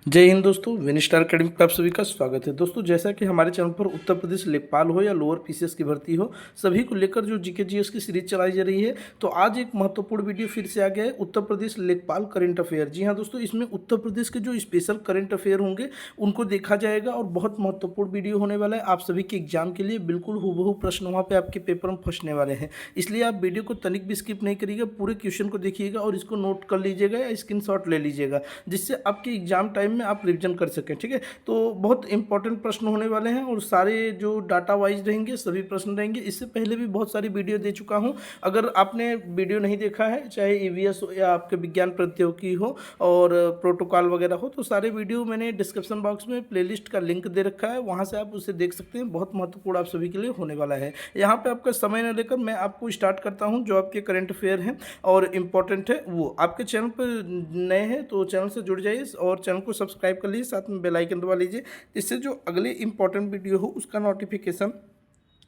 जय हिंद दोस्तों, विनिस्टार अकेडमी पर आप सभी का स्वागत है। दोस्तों, जैसा कि हमारे चैनल पर उत्तर प्रदेश लेखपाल हो या लोअर पीसीएस की भर्ती हो, सभी को लेकर जो जीके जीएस की सीरीज चलाई जा रही है, तो आज एक महत्वपूर्ण वीडियो फिर से आ गया है, उत्तर प्रदेश लेखपाल करंट अफेयर। जी हाँ दोस्तों, इसमें उत्तर प्रदेश के जो स्पेशल करंट अफेयर होंगे उनको देखा जाएगा और बहुत महत्वपूर्ण वीडियो होने वाला है। आप सभी के एग्जाम के लिए बिल्कुल हूबहू प्रश्न वहाँ पे आपके पेपर में फंसने वाले हैं, इसलिए आप वीडियो को तनिक भी स्किप नहीं करिएगा, पूरे क्वेश्चन को देखिएगा और इसको नोट कर लीजिएगा या स्क्रीनशॉट ले लीजिएगा, जिससे आपके एग्जाम टाइम में आप रिविजन कर सकें। ठीक है, तो बहुत इंपॉर्टेंट प्रश्न होने वाले हैं और सारे जो डाटा वाइज रहेंगे सभी प्रश्न रहेंगे। इससे पहले भी बहुत सारी वीडियो दे चुका हूं, अगर आपने वीडियो नहीं देखा है, चाहे ईवीएस हो या आपके विज्ञान प्रतियोगी हो और प्रोटोकॉल वगैरह हो, तो सारे वीडियो मैंने डिस्क्रिप्शन बॉक्स में प्लेलिस्ट का लिंक दे रखा है, वहां से आप उसे देख सकते हैं। बहुत महत्वपूर्ण आप सभी के लिए होने वाला है। यहाँ पे आपका समय न लेकर मैं आपको स्टार्ट करता हूँ जो आपके करंट अफेयर हैं और इम्पोर्टेंट है वो। आपके चैनल पर नए हैं तो चैनल से जुड़ जाइए और चैनल को सब्सक्राइब कर लीजिए, साथ में बेल आइकन दबा लीजिए, जिससे जो अगले इंपॉर्टेंट वीडियो हो उसका नोटिफिकेशन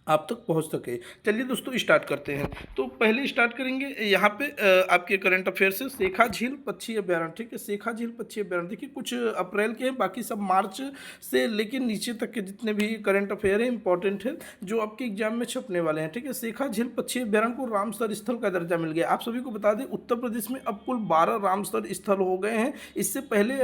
आप तक पहुंच सके। चलिए दोस्तों, स्टार्ट करते हैं। तो पहले स्टार्ट करेंगे यहाँ पे आपके करंट अफेयर से शेखा झील पक्षी अभ्यारण्य। ठीक है, शेखा झील पक्षी अभ्यारण्य देखिए कुछ अप्रैल के हैं, बाकी सब मार्च से लेकर नीचे तक के जितने भी करंट अफेयर हैं इंपॉर्टेंट है जो आपके एग्जाम में छपने वाले हैं। ठीक है, शेखा झील पक्षी अभ्यारण्य को रामसर स्थल का दर्जा मिल गया। आप सभी को बता दें, उत्तर प्रदेश में अब कुल 12 रामसर स्थल हो गए हैं। इससे पहले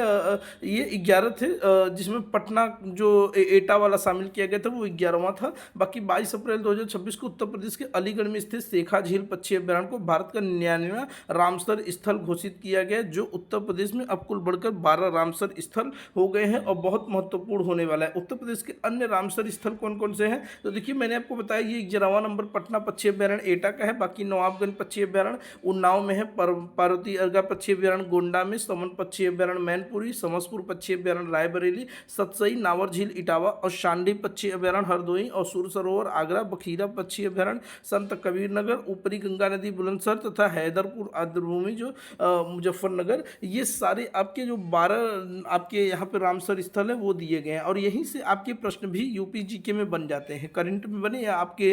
ये 11 थे, जिसमें पटना जो एटा वाला शामिल किया गया था वो 11वां था। बाकी 22 अप्रैल 2026 को उत्तर प्रदेश के अलीगढ़ में स्थित शेखा झील पक्षी अभ्यारण्य को भारत का 99वां रामसर स्थल घोषित किया गया, जो उत्तर प्रदेश में अब कुल बढ़कर 12 रामसर स्थल हो गए हैं और बहुत महत्वपूर्ण होने वाला है। उत्तर प्रदेश के अन्य रामसर स्थल कौन कौन से हैं, तो देखिए मैंने आपको बताया, ये 11वां नंबर पटना पक्षी अभ्यारण्य एटा का है। बाकी नवाबगंज पक्षी अभ्यारण्य उन्नाव में है, पार्वती अर्गा पक्षी अभ्यारण्य गोंडा में, समन पक्षी अभ्यारण्य मैनपुरी, समसपुर पक्षी अभ्यारण्य रायबरेली, सतसई नावर झील इटावा और शांडी पक्षी अभ्यारण्य हरदोई और सूर सरोवर आगरा, बखीरा पक्षी अभ्यारण्य संत कबीर नगर, ऊपरी गंगा नदी बुलंदशहर तथा हैदरपुर आर्द्रभूमि जो मुजफ्फरनगर, ये सारे आपके जो 12 आपके यहाँ पे रामसर स्थल है वो दिए गए हैं। और यहीं से आपके प्रश्न भी यूपी जीके में बन जाते हैं, करंट में बने या आपके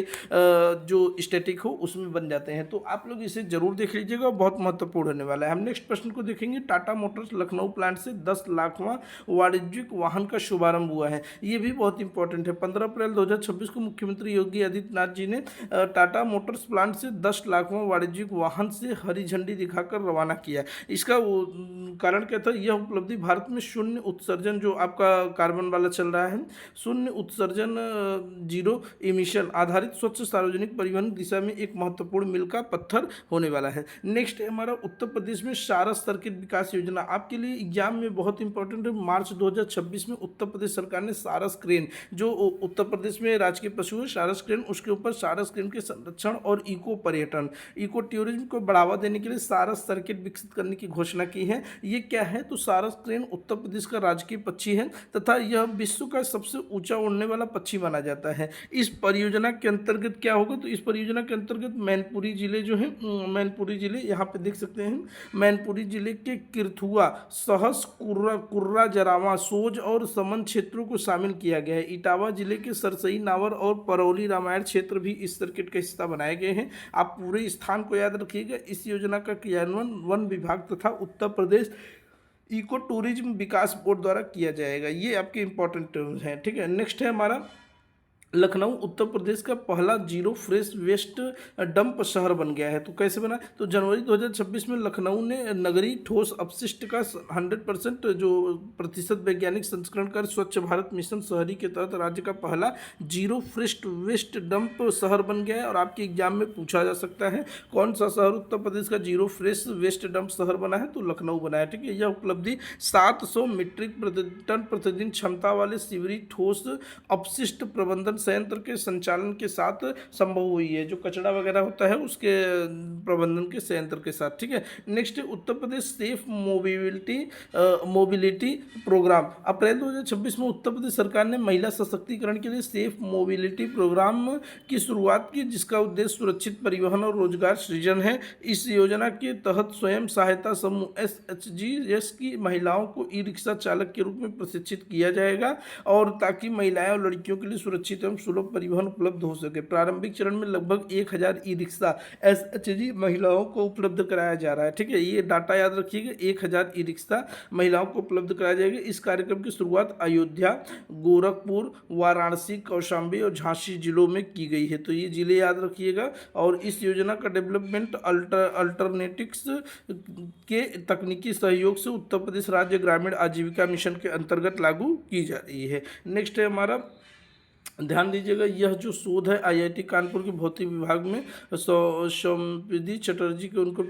जो स्टैटिक हो उसमें बन जाते हैं, तो आप लोग इसे जरूर देख लीजिएगा, बहुत महत्वपूर्ण होने वाला है। हम नेक्स्ट प्रश्न को देखेंगे। टाटा मोटर्स लखनऊ प्लांट से 10 लाखवां वाणिज्यिक वाहन का शुभारंभ हुआ है, ये भी बहुत इंपॉर्टेंट है। 15 अप्रैल 2026 को मुख्यमंत्री योगी आदित्यनाथ जी ने टाटा मोटर्स प्लांट से 10 लाखवां वाणिज्यिक वाहन से हरी झंडी दिखाकर रवाना किया। इसका कारण क्या था, यह उपलब्धि भारत में शून्य उत्सर्जन जो आपका कार्बन वाला चल रहा है, शून्य उत्सर्जन जीरो इमिशन आधारित स्वच्छ सार्वजनिक परिवहन दिशा में एक महत्वपूर्ण मील का पत्थर होने वाला है। नेक्स्ट है हमारा उत्तर प्रदेश में सारस सर्किट विकास योजना, आपके लिए एग्जाम में बहुत इंपॉर्टेंट है। मार्च 2026 में उत्तर प्रदेश सरकार ने सारस क्रेन, जो उत्तर प्रदेश में राजकीय पशु है सारस क्रेन, उसके ऊपर सारस क्रेन के संरक्षण और इको पर्यटन, इको टूरिज्म को बढ़ावा देने के लिए सारस सर्किट विकसित करने की घोषणा की है। ये क्या है, तो सारस क्रेन उत्तर प्रदेश का राजकीय पक्षी है तथा यह विश्व का सबसे ऊंचा उड़ने वाला पक्षी माना जाता है। इस परियोजना के अंतर्गत क्या होगा, तो इस परियोजना के अंतर्गत मैनपुरी जिले जो है, मैनपुरी जिले यहाँ पे देख सकते हैं, मैनपुरी जिले के किरथुआ, सहस, कुर्रा जरावा, सोज और समन क्षेत्रों को शामिल किया गया है। इटावा जिले के सरसई नावर और परौली रामायण क्षेत्र भी इस सर्किट का हिस्सा बनाए गए हैं। आप पूरे स्थान को याद रखिएगा। इस योजना का क्रियान्वयन वन विभाग तथा उत्तर प्रदेश इको टूरिज्म विकास बोर्ड द्वारा किया जाएगा। ये आपके इंपॉर्टेंट हैं। ठीक है, नेक्स्ट है हमारा लखनऊ उत्तर प्रदेश का पहला जीरो फ्रेश वेस्ट डंप शहर बन गया है। तो कैसे बना, तो जनवरी 2026 में लखनऊ ने नगरीय ठोस अपशिष्ट का 100% जो प्रतिशत वैज्ञानिक संस्करण कर स्वच्छ भारत मिशन शहरी के तहत राज्य का पहला जीरो फ्रेश वेस्ट डंप शहर बन गया है। और आपके एग्जाम में पूछा जा सकता है कौन सा शहर उत्तर प्रदेश का जीरो फ्रेश वेस्ट डंप शहर बना है, तो लखनऊ बना है। ठीक है, यह उपलब्धि 700 मीट्रिक टन प्रतिदिन क्षमता वाले सीवरेज ठोस अपशिष्ट प्रबंधन संयंत्र के संचालन के साथ संभव हुई है, जो कचरा वगैरह होता है उसके प्रबंधन के संयंत्र के साथ। ठीक है, next Uttar Pradesh safe mobility programme, अप्रैल 2026 में उत्तर प्रदेश सरकार ने महिला सशक्तिकरण के लिए सेफ मोबिलिटी प्रोग्राम की शुरुआत की, जिसका उद्देश्य सुरक्षित परिवहन और रोजगार सृजन है। इस योजना के तहत स्वयं सहायता समूह SHGs की महिलाओं को ई रिक्शा चालक के रूप में प्रशिक्षित किया जाएगा, और ताकि महिलाएं और लड़कियों के लिए सुरक्षित एवं एवं सुलभ परिवहन उपलब्ध हो सके। प्रारंभिक चरण में लगभग 1000 ई रिक्शा एसएचजी महिलाओं को उपलब्ध कराया जा रहा है। ठीक है, ये डाटा याद रखिएगा, 1000 ई रिक्शा महिलाओं को उपलब्ध कराया जाएगा। इस कार्यक्रम की शुरुआत अयोध्या, गोरखपुर, वाराणसी, कौशाम्बी और झांसी जिलों में की गई है। तो ये जिले याद रखिएगा। और इस योजना का डेवलपमेंट अल्टरनेटिक्स के तकनीकी सहयोग से उत्तर प्रदेश राज्य ग्रामीण आजीविका मिशन के अंतर्गत लागू की जा रही है। नेक्स्ट है हमारा, ध्यान दीजिएगा, यह जो शोध है आईआईटी कानपुर के भौतिक विभाग में सौम्यदि चटर्जी के उनको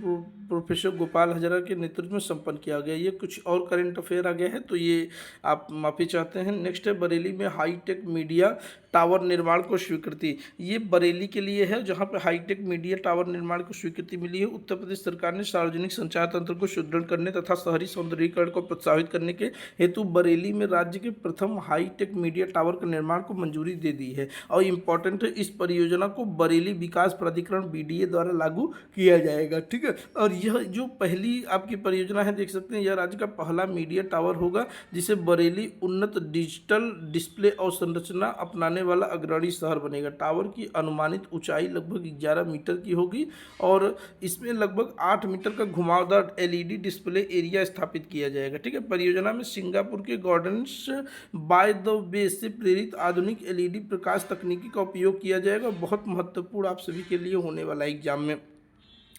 प्रोफेसर गोपाल हजरा के नेतृत्व में संपन्न किया गया। ये कुछ और करंट अफेयर आ गया है, तो ये आप माफी चाहते हैं। नेक्स्ट है, बरेली में हाईटेक मीडिया टावर निर्माण को स्वीकृति। ये बरेली के लिए है जहां पर हाईटेक मीडिया टावर निर्माण को स्वीकृति मिली है। उत्तर प्रदेश सरकार ने सार्वजनिक संचार तंत्र को सुदृढ़ करने तथा शहरी सौंदर्यीकरण को प्रोत्साहित करने के हेतु बरेली में राज्य के प्रथम हाईटेक मीडिया टावर के निर्माण को मंजूरी दे दी है। और इम्पोर्टेंट है, इस परियोजना को बरेली विकास प्राधिकरण बीडीए द्वारा लागू किया जाएगा। ठीक है, और यह जो पहली आपकी परियोजना है, देख सकते हैं, यह राज्य का पहला मीडिया टावर होगा जिसे बरेली उन्नत डिजिटल डिस्प्ले और संरचना अपनाने वाला अग्रणी शहर बनेगा। टावर की अनुमानित ऊंचाई लगभग 11 मीटर की होगी और इसमें लगभग 8 मीटर का घुमावदार एलईडी डिस्प्ले एरिया स्थापित किया जाएगा। ठीक है, परियोजना में सिंगापुर के गॉर्डन्स बाय द वे से प्रेरित आधुनिक एलईडी प्रकाश तकनीकी का उपयोग किया जाएगा। बहुत महत्वपूर्ण आप सभी के लिए होने वाला एग्जाम में,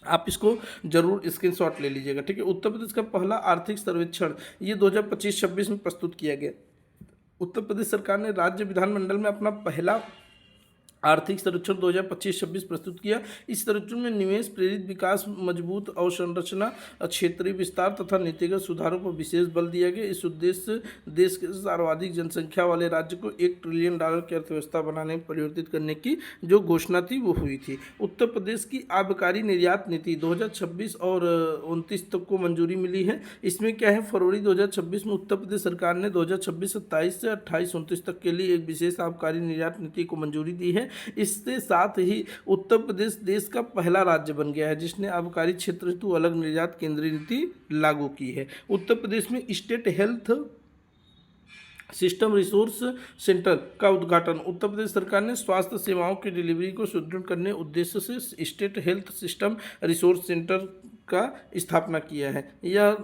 आप इसको जरूर स्क्रीनशॉट ले लीजिएगा। ठीक है, उत्तर प्रदेश का पहला आर्थिक सर्वेक्षण ये 2025-26 में प्रस्तुत किया गया। उत्तर प्रदेश सरकार ने राज्य विधानमंडल में अपना पहला आर्थिक सर्वेक्षण 2025-26 प्रस्तुत किया। इस सर्वेक्षण में निवेश प्रेरित विकास, मजबूत अवसंरचना, क्षेत्रीय विस्तार तथा नीतिगत सुधारों पर विशेष बल दिया गया। इस उद्देश्य से देश के सर्वाधिक जनसंख्या वाले राज्य को $1 ट्रिलियन की अर्थव्यवस्था बनाने में परिवर्तित करने की जो घोषणा थी वो हुई थी। उत्तर प्रदेश की आबकारी निर्यात नीति 2026 और 29 तक को मंजूरी मिली है। इसमें क्या है, फरवरी 2026 में उत्तर प्रदेश सरकार ने 2026-27 से 28-29 तक के लिए एक विशेष आबकारी निर्यात नीति को मंजूरी दी है। इसके साथ ही उत्तर प्रदेश देश का पहला राज्य बन गया है जिसने आबकारी क्षेत्र हेतु अलग निर्यात केंद्रीय नीति लागू की है। उत्तर प्रदेश में state health system resource centre का उद्घाटन। उत्तर प्रदेश सरकार ने स्वास्थ्य सेवाओं की डिलीवरी को सुदृढ़ करने उद्देश्य से state health system resource centre का स्थापना किया है। यह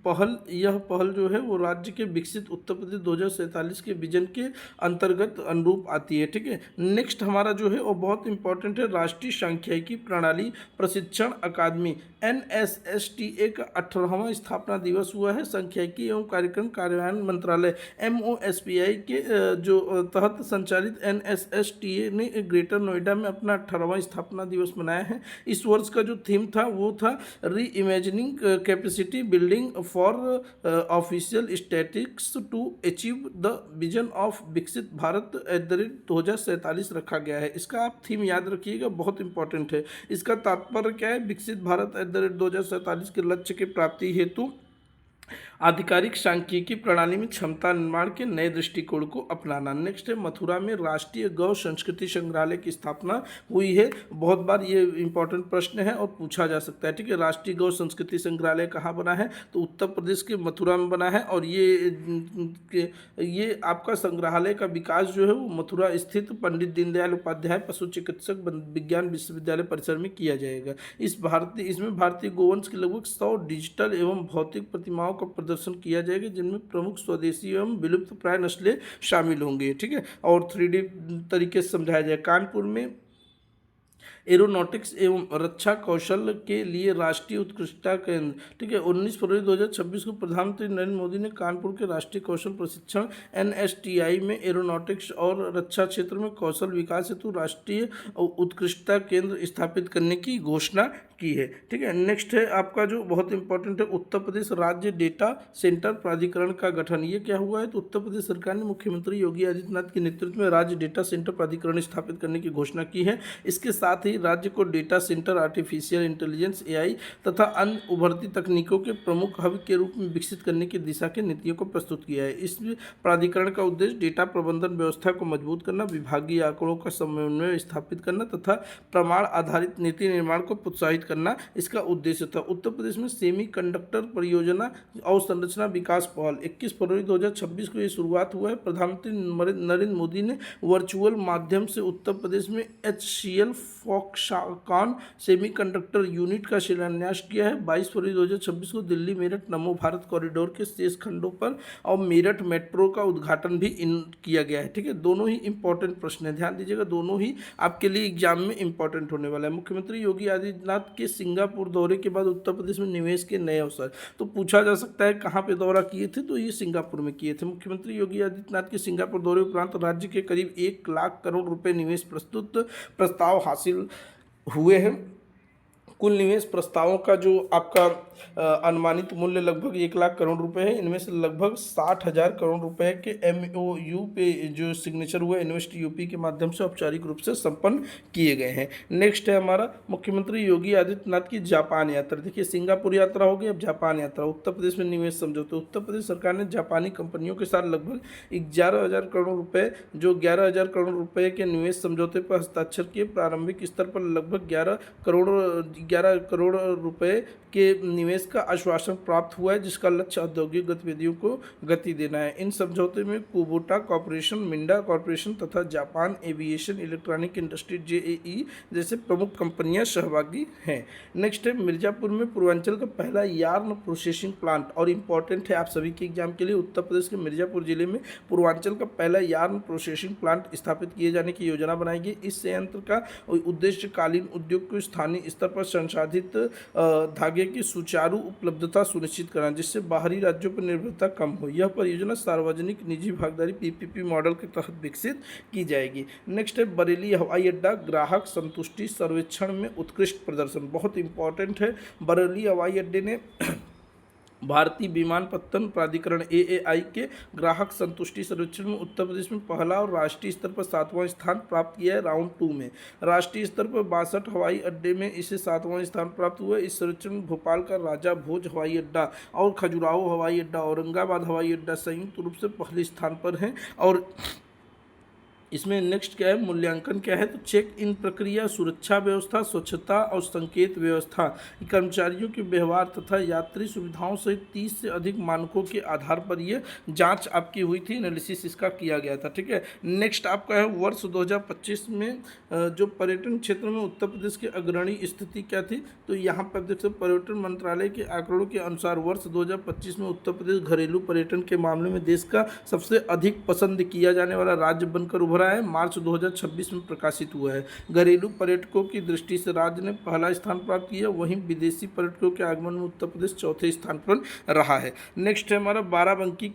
पहल जो है वो राज्य के विकसित उत्तर प्रदेश 2047 के विजन के अंतर्गत अनुरूप आती है। ठीक है, नेक्स्ट हमारा जो है वो बहुत इंपॉर्टेंट है, राष्ट्रीय सांख्यिकी प्रणाली प्रशिक्षण अकादमी NSSTA का 18वां स्थापना दिवस हुआ है। सांख्यिकी एवं कार्यक्रम कार्यान्वयन मंत्रालय MOSPI के जो तहत संचालित NSSTA ने ग्रेटर नोएडा में अपना 18वां स्थापना दिवस मनाया है। इस वर्ष का जो थीम था वो था reimagining capacity building for official statistics to achieve the vision of Viksit Bharat @ 2047 रखा गया है। इसका आप थीम याद रखिएगा, बहुत इंपॉर्टेंट है। इसका तात्पर्य क्या है, विकसित भारत @ 2047 के लक्ष्य की प्राप्ति हेतु आधिकारिक सांख्यिकी प्रणाली में क्षमता निर्माण के नए दृष्टिकोण को अपनाना। नेक्स्ट है, मथुरा में राष्ट्रीय गौ संस्कृति संग्रहालय की स्थापना हुई है। बहुत बार ये इंपॉर्टेंट प्रश्न है और पूछा जा सकता है। ठीक है, राष्ट्रीय गौ संस्कृति संग्रहालय कहाँ बना है, तो उत्तर प्रदेश के मथुरा में बना है। और ये आपका संग्रहालय का विकास जो है वो मथुरा स्थित पंडित दीनदयाल उपाध्याय पशु चिकित्सक विज्ञान विश्वविद्यालय परिसर में किया जाएगा। इसमें भारतीय गोवंश की लगभग 100 डिजिटल एवं भौतिक प्रतिमाओं का प्रदर्शन किया जाएगा जिनमें प्रमुख स्वदेशी एवं विलुप्त प्राय नस्लें शामिल होंगी। ठीक है, और 3D तरीके से समझाया जाए। कानपुर में एरोनॉटिक्स एवं रक्षा कौशल के लिए राष्ट्रीय उत्कृष्टता केंद्र। ठीक है, 19 फरवरी 2026 को प्रधानमंत्री नरेंद्र मोदी ने कानपुर के राष्ट्रीय कौशल प्रशिक्षण NSTI में एरोनॉटिक्स और रक्षा क्षेत्र में कौशल विकास हेतु राष्ट्रीय उत्कृष्टता केंद्र स्थापित करने की घोषणा की है। ठीक है, नेक्स्ट है आपका जो बहुत इंपॉर्टेंट है, उत्तर प्रदेश राज्य डेटा सेंटर प्राधिकरण का गठन। ये क्या हुआ है, तो उत्तर प्रदेश सरकार ने मुख्यमंत्री योगी आदित्यनाथ के नेतृत्व में राज्य डेटा सेंटर प्राधिकरण स्थापित करने की घोषणा की है। इसके साथ ही ही राज्य को data centre, artificial intelligence AI तथा अन्य उभरती तकनीकों के प्रमुख हब के रूप में विकसित करने की दिशा के नीतियों को प्रस्तुत किया है। इस प्राधिकरण का उद्देश्य डेटा प्रबंधन व्यवस्था को मजबूत करना, विभागीय आंकड़ों का समन्वय स्थापित करना तथा प्रमाण आधारित नीति निर्माण को प्रोत्साहित करना इसका उद्देश्य था। उत्तर प्रदेश में सेमीकंडक्टर परियोजना अवसंरचना विकास पहल 21 फरवरी 2026 को ये शुरुआत हुआ है। प्रधानमंत्री नरेंद्र मोदी ने वर्चुअल माध्यम से उत्तर प्रदेश में HCL फॉक्सकॉन सेमीकंडक्टर यूनिट का शिलान्यास किया है। 22 फरवरी 2026 को दिल्ली मेरठ नमो भारत कॉरिडोर के शेष खंडों पर और मेरठ मेट्रो का उद्घाटन भी किया गया है। ठीक है, दोनों ही इंपॉर्टेंट प्रश्न है, ध्यान दीजिएगा, दोनों ही आपके लिए एग्जाम में इंपॉर्टेंट होने वाला है। मुख्यमंत्री योगी आदित्यनाथ के सिंगापुर दौरे के बाद उत्तर प्रदेश में निवेश के नए अवसर, तो पूछा जा सकता है कहाँ पे दौरा किए थे, तो ये सिंगापुर में किए थे। मुख्यमंत्री योगी आदित्यनाथ के सिंगापुर दौरे उपरांत राज्य के करीब 1 लाख करोड़ रुपए निवेश प्रस्ताव हासिल हुए हैं। कुल निवेश प्रस्तावों का जो आपका अनुमानित मूल्य लगभग 1 लाख करोड़ रुपए है। इनमें से लगभग 60,000 करोड़ रुपए के MOU पे जो सिग्नेचर हुआ इन्वेस्ट यूपी के माध्यम से औपचारिक रूप से संपन्न किए गए हैं। नेक्स्ट है हमारा मुख्यमंत्री योगी आदित्यनाथ की जापान यात्रा। देखिए, सिंगापुर यात्रा हो गई, अब जापान यात्रा। उत्तर प्रदेश में निवेश समझौते, उत्तर प्रदेश सरकार ने जापानी कंपनियों के साथ लगभग 11,000 करोड़ रुपए जो 11,000 करोड़ रुपए के निवेश समझौते पर हस्ताक्षर किए। प्रारंभिक स्तर पर लगभग 11 करोड़ रुपए के निवेश का आश्वासन प्राप्त हुआ है, जिसका लक्ष्य औद्योगिक गतिविधियों को गति देना है। इन समझौते में कुबोटा कॉर्पोरेशन, मिंडा कॉर्पोरेशन तथा Japan aviation electronic industry JAE जैसे प्रमुख कंपनियां सहभागी हैं। नेक्स्ट है मिर्जापुर में पूर्वांचल का पहला यार्न प्रोसेसिंग प्लांट, और इम्पॉर्टेंट है आप सभी के एग्जाम के लिए। उत्तर प्रदेश के मिर्जापुर जिले में पूर्वांचल का पहला यार्न प्रोसेसिंग प्लांट स्थापित किए जाने की योजना बनाई गई। इस संयंत्र का उद्देश्य कालीन उद्योग को स्थानीय स्तर पर संसाधित धागे की सुचारू उपलब्धता सुनिश्चित करना, जिससे बाहरी राज्यों पर निर्भरता कम हो। यह परियोजना सार्वजनिक निजी भागीदारी PPP मॉडल के तहत विकसित की जाएगी। नेक्स्ट है बरेली हवाई अड्डा ग्राहक संतुष्टि सर्वेक्षण में उत्कृष्ट प्रदर्शन, बहुत इंपॉर्टेंट है। बरेली हवाई अड्डे ने भारतीय विमानपत्तन प्राधिकरण AAI के ग्राहक संतुष्टि सर्वेक्षण में उत्तर प्रदेश में पहला और राष्ट्रीय स्तर पर 7वां स्थान प्राप्त किया है। राउंड 2 में राष्ट्रीय स्तर पर 62 हवाई अड्डे में इसे 7वां स्थान प्राप्त हुआ है। इस सर्वेक्षण में भोपाल का राजा भोज हवाई अड्डा और खजुराहो हवाई अड्डा, औरंगाबाद हवाई अड्डा संयुक्त रूप से पहले स्थान पर हैं। और इसमें नेक्स्ट क्या है, मूल्यांकन क्या है, तो चेक इन प्रक्रिया, सुरक्षा व्यवस्था, स्वच्छता और संकेत व्यवस्था, कर्मचारियों के व्यवहार तथा यात्री सुविधाओं सहित 30 से अधिक मानकों के आधार पर ये जांच आपकी हुई थी, एनालिसिस इसका किया गया था। ठीक है, नेक्स्ट आपका है वर्ष 2025 में जो पर्यटन क्षेत्र में उत्तर प्रदेश की अग्रणी स्थिति क्या थी, तो यहाँ पर देख सकते पर्यटन मंत्रालय के आंकड़ों के अनुसार वर्ष 2025 में उत्तर प्रदेश घरेलू पर्यटन के मामले में देश का सबसे अधिक पसंद किया जाने वाला राज्य बनकर उभरा है। मार्च 2026 में प्रकाशित हुआ है। घरेलू पर्यटकों की दृष्टि से राज्य ने पहला स्थान प्राप्त किया, वहीं विदेशी पर्यटकों के आगमन में उत्तर प्रदेश चौथे स्थान पर रहा है। नेक्स्ट है हमारा बाराबंकी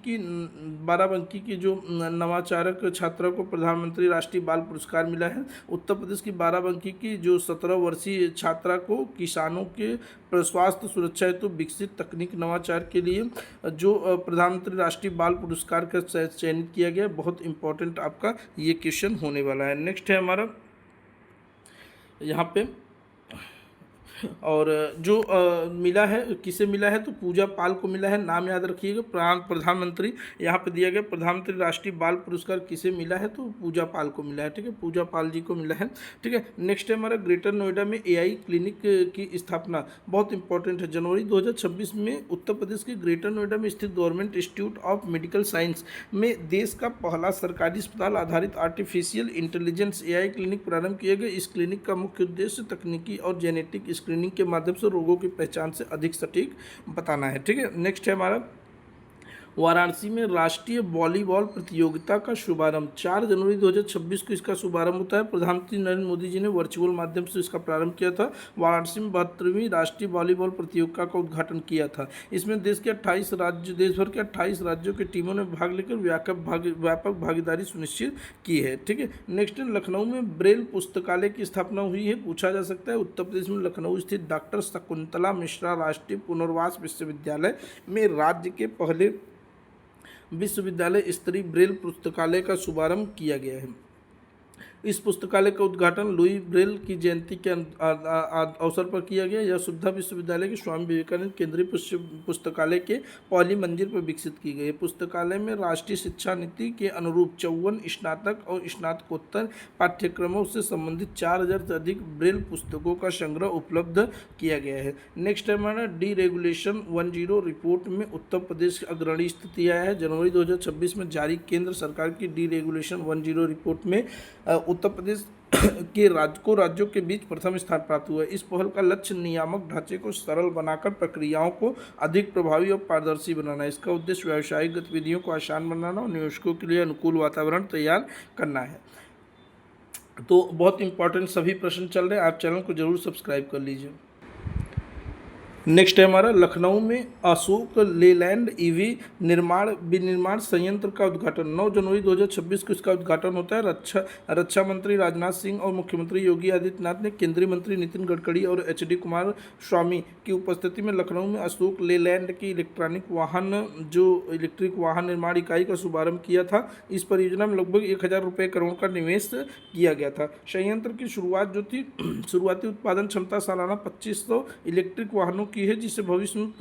की जो नवाचारक छात्रा को प्रधानमंत्री राष्ट्रीय बाल पुरस्कार मिला है। उत्तर प्रदेश की बाराबंकी की जो 17 वर्षीय छात्रा को किसानों के स्वास्थ्य सुरक्षा हेतु विकसित तकनीक नवाचार के लिए जो प्रधानमंत्री राष्ट्रीय बाल पुरस्कार का चयनित किया गया। बहुत इंपॉर्टेंट आपका ये क्वेश्चन होने वाला है। नेक्स्ट है हमारा यहाँ पे और जो मिला है, किसे मिला है, तो पूजा पाल को मिला है। नाम याद रखिएगा, प्रधानमंत्री यहाँ पे दिया गया प्रधानमंत्री राष्ट्रीय बाल पुरस्कार किसे मिला है, तो पूजा पाल को मिला है। ठीक है, पूजा पाल जी को मिला है। ठीक है, नेक्स्ट है हमारा ग्रेटर नोएडा में AI क्लिनिक की स्थापना, बहुत इंपॉर्टेंट है। जनवरी 2026 में उत्तर प्रदेश के ग्रेटर नोएडा में स्थित government institute of medical science में देश का पहला सरकारी अस्पताल आधारित आर्टिफिशियल इंटेलिजेंस AI क्लिनिक प्रारंभ किया गया। इस क्लिनिक का मुख्य उद्देश्य तकनीकी और जेनेटिक स्क्रीनिंग के माध्यम से रोगों की पहचान से अधिक सटीक बताना है। ठीक है, नेक्स्ट है हमारा वाराणसी में राष्ट्रीय वॉलीबॉल प्रतियोगिता का शुभारंभ, 4 जनवरी 2026 को इसका शुभारंभ होता है। प्रधानमंत्री नरेंद्र मोदी जी ने वर्चुअल माध्यम से इसका प्रारंभ किया था। वाराणसी में 72वीं राष्ट्रीय वॉलीबॉल प्रतियोगिता का उद्घाटन किया था। इसमें देश के 28 राज्य, देश भर के 28 राज्यों की टीमों ने भाग लेकर व्यापक भागीदारी सुनिश्चित की है। ठीक है, नेक्स्ट लखनऊ में ब्रेल पुस्तकालय की स्थापना हुई है। पूछा जा सकता है उत्तर प्रदेश में लखनऊ स्थित डॉक्टर शकुंतला मिश्रा राष्ट्रीय पुनर्वास विश्वविद्यालय में राज्य के पहले विश्वविद्यालय स्तरीय ब्रेल पुस्तकालय का शुभारंभ किया गया है। इस पुस्तकालय का उद्घाटन लुई ब्रेल की जयंती के अवसर पर किया गया। यह सुविधा विश्वविद्यालय के स्वामी विवेकानंद केंद्रीय पुस्तकालय के पहली मंजिल पर विकसित की गई है। पुस्तकालय में राष्ट्रीय शिक्षा नीति के अनुरूप 54 स्नातक और स्नातकोत्तर पाठ्यक्रमों से संबंधित 4000 से अधिक ब्रेल पुस्तकों का संग्रह उपलब्ध किया गया है। नेक्स्ट है हमारा डीरेगुलेशन 10 रिपोर्ट में उत्तर प्रदेश की अग्रणी स्थिति आया है। जनवरी 2026 में जारी केंद्र सरकार की डीरेगुलेशन 10 रिपोर्ट में उत्तर प्रदेश के राज्यों के बीच प्रथम स्थान प्राप्त हुआ है। इस पहल का लक्ष्य नियामक ढांचे को सरल बनाकर प्रक्रियाओं को अधिक प्रभावी और पारदर्शी बनाना है। इसका उद्देश्य व्यावसायिक गतिविधियों को आसान बनाना और निवेशकों के लिए अनुकूल वातावरण तैयार करना है। तो बहुत इंपॉर्टेंट सभी प्रश्न चल रहे हैं, आप चैनल को जरूर सब्सक्राइब कर लीजिए। नेक्स्ट है हमारा लखनऊ में अशोक लेलैंड ईवी विनिर्माण संयंत्र का उद्घाटन। 9 जनवरी 2026 को इसका उद्घाटन होता है। रक्षा मंत्री राजनाथ सिंह और मुख्यमंत्री योगी आदित्यनाथ ने केंद्रीय मंत्री नितिन गडकरी और HD कुमार स्वामी की उपस्थिति में लखनऊ में अशोक लेलैंड की इलेक्ट्रिक वाहन निर्माण इकाई का शुभारंभ किया था। इस परियोजना में लगभग 1000 रुपये करोड़ का निवेश किया गया था। संयंत्र की शुरुआत जो थी, शुरुआती उत्पादन क्षमता सालाना 2500 इलेक्ट्रिक वाहनों की है, जिसे भविष्य में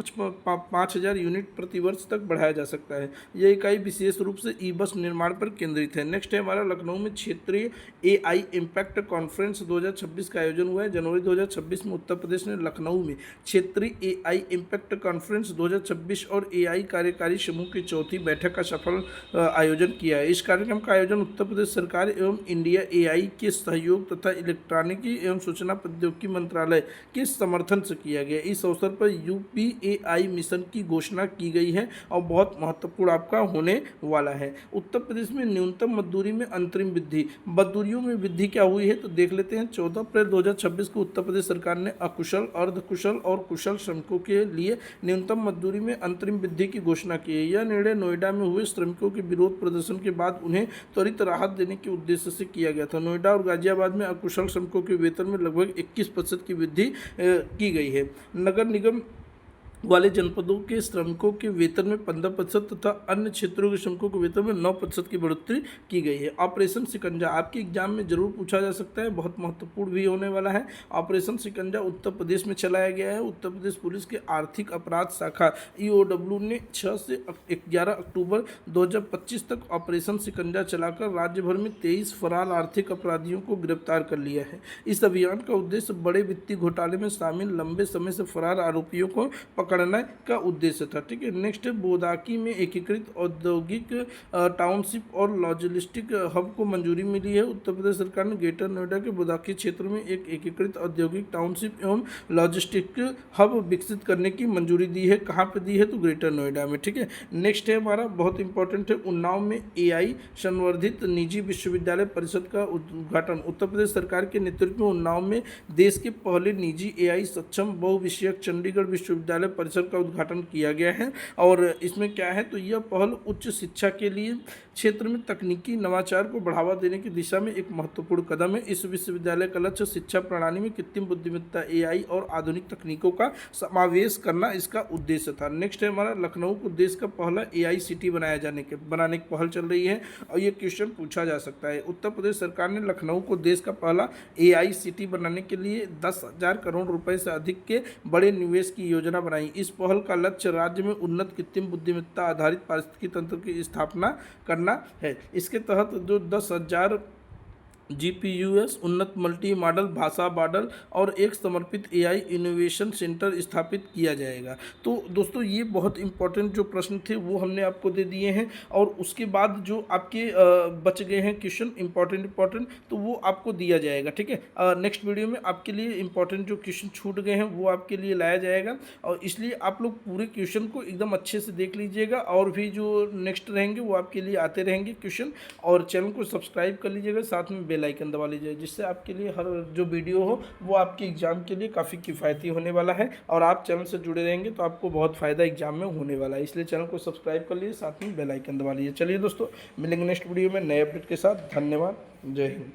5000 यूनिट प्रति वर्ष तक बढ़ाया जा सकता है। यह इकाई विशेष रूप से ई बस निर्माण पर केंद्रित है। नेक्स्ट है हमारा लखनऊ में क्षेत्रीय AI इम्पैक्ट कॉन्फ्रेंस 2026 का आयोजन हुआ है। जनवरी 2026 में उत्तर प्रदेश ने लखनऊ में क्षेत्रीय AI इम्पैक्ट कॉन्फ्रेंस 2026 और AI कार्यकारी समूह की चौथी बैठक का सफल आयोजन किया है। इस कार्यक्रम का आयोजन उत्तर प्रदेश सरकार एवं इंडिया AI के सहयोग तथा इलेक्ट्रॉनिकी एवं सूचना प्रौद्योगिकी मंत्रालय के समर्थन से किया गया। इस अवसर पर UPAI मिशन की घोषणा की गई है और बहुत महत्वपूर्ण आपका होने वाला है। उत्तर प्रदेश में न्यूनतम मजदूरी में अंतरिम वृद्धि, मजदूरियों में वृद्धि क्या हुई है तो देख लेते हैं। 14 अप्रैल 2026 को उत्तर प्रदेश सरकार ने अकुशल, अर्धकुशल और कुशल श्रमिकों के लिए न्यूनतम मजदूरी में अंतरिम वृद्धि की घोषणा की है। यह निर्णय नोएडा में हुए श्रमिकों के विरोध प्रदर्शन के बाद उन्हें त्वरित राहत देने के उद्देश्य से किया गया था। नोएडा और गाजियाबाद में अकुशल श्रमिकों के वेतन में लगभग 21% की वृद्धि की गई है। नगर निगम वाले जनपदों के श्रमिकों के वेतन में 15% तथा अन्य क्षेत्रों के श्रमिकों के वेतन में 9% की बढ़ोतरी की गई है। ऑपरेशन शिकंजा आपके एग्जाम में जरूर पूछा जा सकता है, बहुत महत्वपूर्ण भी होने वाला है। ऑपरेशन शिकंजा उत्तर प्रदेश में चलाया गया है। उत्तर प्रदेश पुलिस के आर्थिक अपराध शाखा EOW ने 6 से 11 अक्टूबर 2025 तक ऑपरेशन शिकंजा चलाकर राज्य भर में 23 फरार आर्थिक अपराधियों को गिरफ्तार कर लिया है। इस अभियान का उद्देश्य बड़े वित्तीय घोटाले में शामिल लंबे समय से फरार आरोपियों को पकड़ना का उद्देश्य था। ठीक है। नेक्स्ट है बोदाकी में एकीकृत औद्योगिक टाउनशिप और लॉजिस्टिक हब को मंजूरी मिली है। उत्तर प्रदेश सरकार ने ग्रेटर नोएडा के बोदाकी क्षेत्र में एक एकीकृत औद्योगिक टाउनशिप एवं लॉजिस्टिक हब विकसित करने की मंजूरी दी है। कहाँ पे दी है तो ग्रेटर नोएडा में। ठीक है। नेक्स्ट है हमारा बहुत इंपॉर्टेंट है, उन्नाव में AI संवर्धित निजी विश्वविद्यालय परिषद का उद्घाटन। उत्तर प्रदेश सरकार के नेतृत्व में उन्नाव में देश के पहले निजी AI सक्षम बहुविषयक चंडीगढ़ विश्वविद्यालय परिषद का उद्घाटन किया गया है। और इसमें क्या है तो यह पहल उच्च शिक्षा के लिए क्षेत्र में तकनीकी नवाचार को बढ़ावा देने की दिशा में एक महत्वपूर्ण कदम है। इस विश्वविद्यालय का लक्ष्य शिक्षा प्रणाली में कृत्रिम बुद्धिमत्ता AI और आधुनिक तकनीकों का समावेश करना इसका उद्देश्य था। नेक्स्ट है हमारा लखनऊ को देश का पहला AI सिटी बनाने की पहल चल रही है और ये क्वेश्चन पूछा जा सकता है। उत्तर प्रदेश सरकार ने लखनऊ को देश का पहला AI सिटी बनाने के लिए 10,000 करोड़ रुपए से अधिक के बड़े निवेश की योजना बनाई। इस पहल का लक्ष्य राज्य में उन्नत कृत्रिम बुद्धिमत्ता आधारित पारिस्थितिकी तंत्र की स्थापना करना है। इसके तहत जो 10,000 GPUs उन्नत मल्टी मॉडल भाषा मॉडल और एक समर्पित AI इनोवेशन सेंटर स्थापित किया जाएगा। तो दोस्तों ये बहुत इंपॉर्टेंट जो प्रश्न थे वो हमने आपको दे दिए हैं और उसके बाद जो आपके बच गए हैं क्वेश्चन इंपॉर्टेंट तो वो आपको दिया जाएगा। ठीक है। नेक्स्ट वीडियो में आपके लिए इंपॉर्टेंट जो क्वेश्चन छूट गए हैं वो आपके लिए लाया जाएगा और इसलिए आप लोग पूरे क्वेश्चन को एकदम अच्छे से देख लीजिएगा और भी जो नेक्स्ट रहेंगे वो आपके लिए आते रहेंगे क्वेश्चन। और चैनल को सब्सक्राइब कर लीजिएगा, साथ में बेल आइकन दबा लीजिए, जिससे आपके लिए हर जो वीडियो हो वो आपके एग्जाम के लिए काफ़ी किफ़ायती होने वाला है और आप चैनल से जुड़े रहेंगे तो आपको बहुत फ़ायदा एग्जाम में होने वाला है। इसलिए चैनल को सब्सक्राइब कर लीजिए, साथ में बेल आइकन दबा लीजिए। चलिए दोस्तों मिलेंगे नेक्स्ट वीडियो में नए अपडेट के साथ। धन्यवाद। जय हिंद।